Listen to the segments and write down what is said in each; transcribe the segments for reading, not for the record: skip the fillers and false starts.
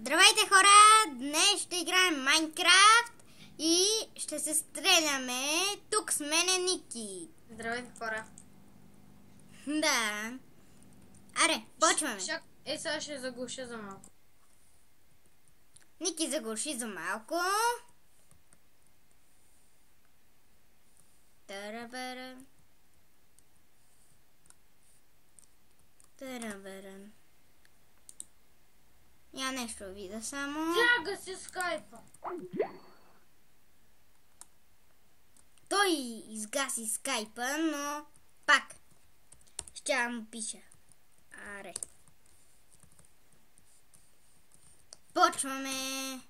Здравейте хора! Днес ще играем Майнкрафт и ще се стреляме. Тук с мен е Ники. Здравейте хора! Да. Аре, почваме. Сега ще заглуша за малко. Ники заглуши за малко. Тарабара. Тарабара. Я нещо видя само. Тяга си скайпа. Той изгаси скайпа, но пак ще му пиша. Аре. Почваме.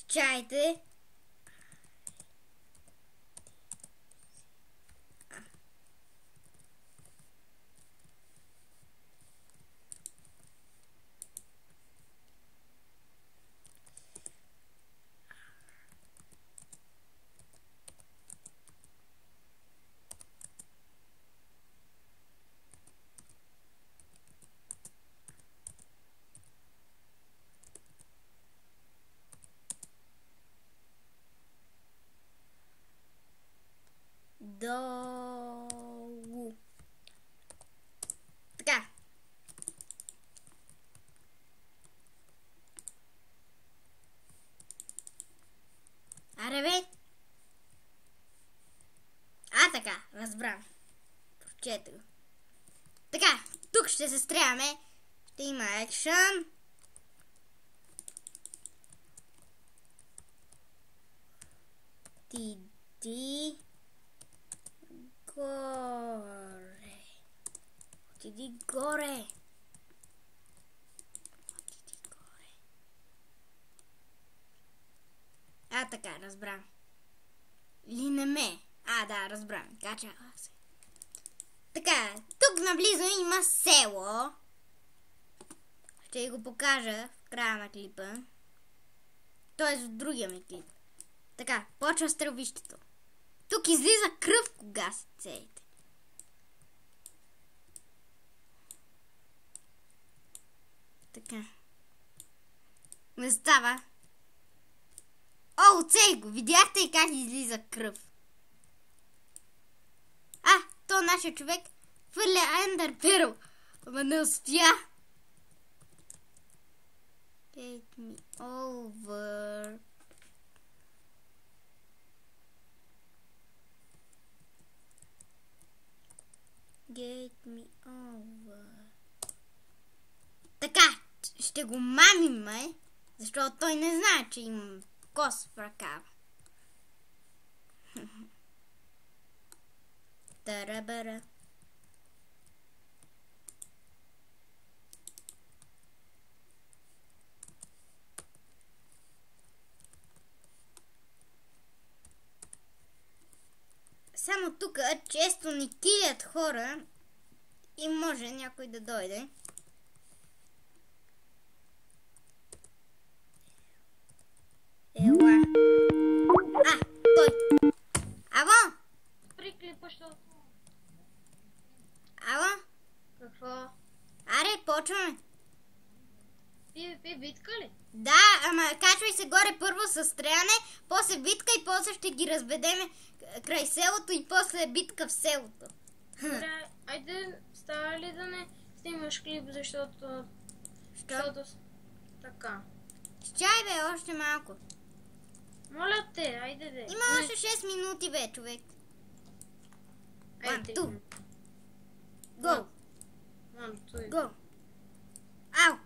Чайте. Долу. Така. Аре бе. Така, разбрам. Прочете го. Така, тук ще се стряме. Ще има екшън. Ти. Горе. Отиди горе. Така, разбрам. Или не ме? Да, разбрам. Качава се. Така, тук наблизо има село. Ще ви го покажа в края на клипа. Тоест в другия ми клип. Така, почва стрелбището. Тук излиза кръв, кога се целите. Така. Не става. Оцей го! Видяхте и как излиза кръв. То нашия човек хвърля ендър перл. Ама не успя. Get me over. Get me over. Така, ще го мамим, защото той не знае, че имам кос в ръкава. Тарабара. Само тук често ни килят хора и може някой да дойде. Ела. Той. Ало? Приклипаш това. Ало? Какво? Аре, почваме. PvP битка ли? Да, ама качвай се горе първо с стреляне, после битка и после ще ги разбедеме край селото и после битка в селото. Добре, айде, става ли да не снимаш клип, защото... Така. Чай бе, още малко. Моля те, айде де. Има още 6 минути бе, човек. Айде. 1, 2. Go. 1, 2. Go. Ау.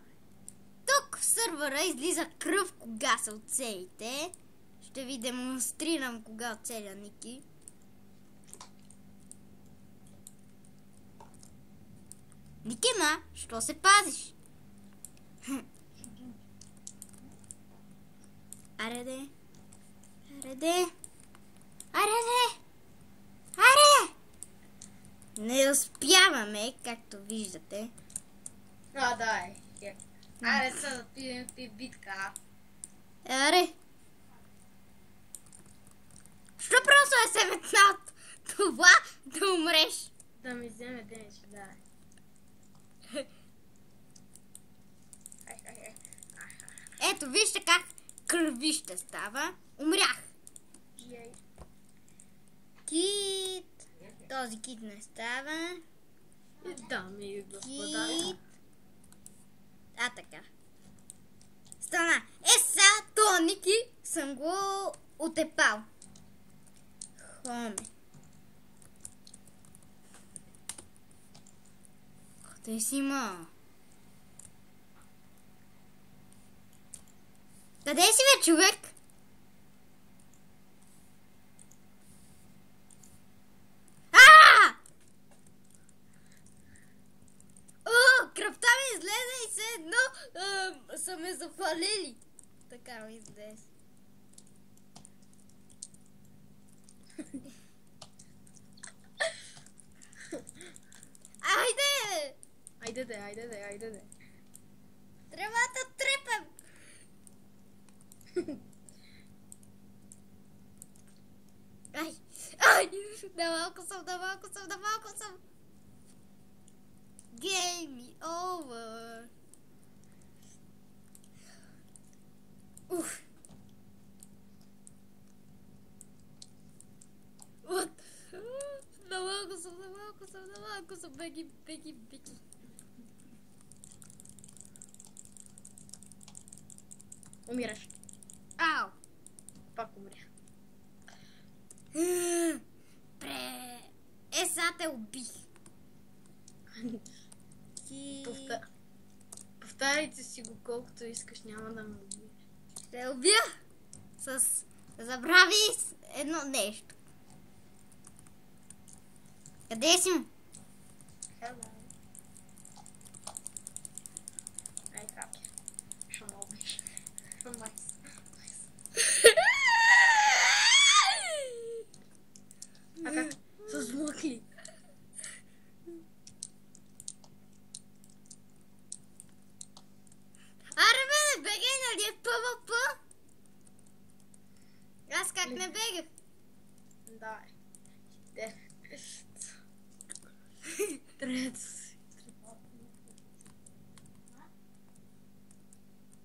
Тук в сървъра излиза кръв, кога се оцелите. Ще ви демонстрирам кога оцеля Ники. Никима, що се пазиш? Аре де. Не успяваме, както виждате. Да е. Аре, сега да PvP битка. Аре. Що просто е се метна от това да умреш? Да ми вземе денеж, да. Ето, вижте как кръвище става. Умрях. Ей. Кит. Този кит не става. Дами и господа. Кит. Така. Стана. Са, Тоники съм го отепал. Хоме. Къде си, ма? Къде си, бе, човек? Кръвта ми излезе и все едно са ме запалили. Така ми излезе. Айде! Айде де. Трябва да трепем. Ай! Да малко съм. Game over. Ух. Да малко съм. Беги. Умираш. Ау. Пак умрях. Сега те убих. Повтаряйте си го колкото искаш, няма да ме убиеш. Ще убия с... Забрави едно нещо. Къде си? Hello. Ай, хакер. Ще ме убиеш. А как? С блокли. Аре, бе, не бегай, нали е ПВП? Аз как не бегах? Да. Трето си.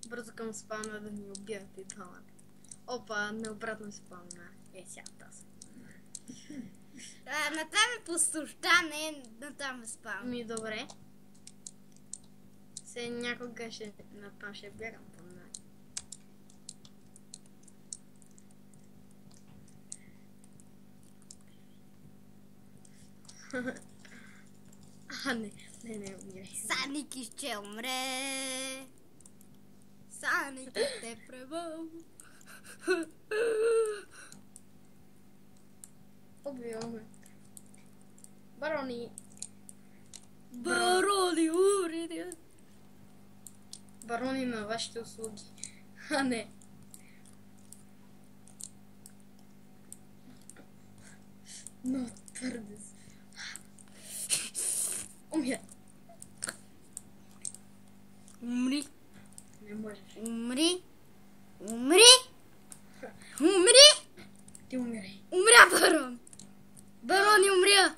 Бързо към спавна да ни убият и двамата. Опа, необратно спавна. Сега тази. Натам е пустоща, не натам е спам. Ми добре. Се някога натам ще бягам по мен. Не, умирай. Саники ще умре. Саники те пребъл. Убиваме. Барони. Барони, уриди. Барони на вашите услуги. А не. Но твърде си. Умира. Умри. Не можеш. Умри. Ти умирай. Умря, барон. Барони, умря.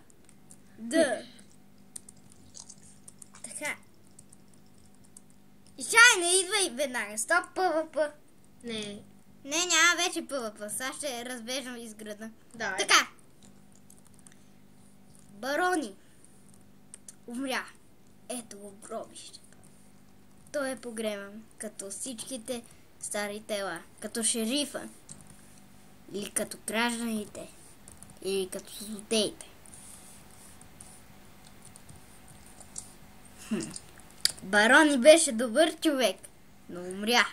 Да. Така. И чай, не идвай веднага. Стоп, ПВП. Не. Не, няма вече ПВП. Сега ще разбежам из града. Да. Така. Барони. Умря. Ето го гробището. Той е погребан, като всичките стари тела. Като шерифа. Или като гражданите. Или като злодеите. Барони беше добър човек, но умря.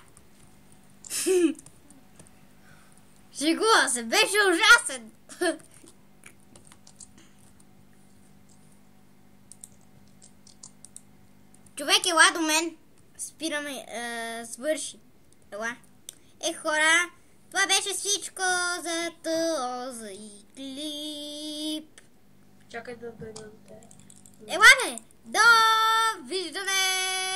Шегува се, беше ужасен. Човек, ела до мен. Спираме, свърши. Ела. Хора, това беше всичко за този клип. Чакай да дойда до тебе. Ела, бе! До виждане!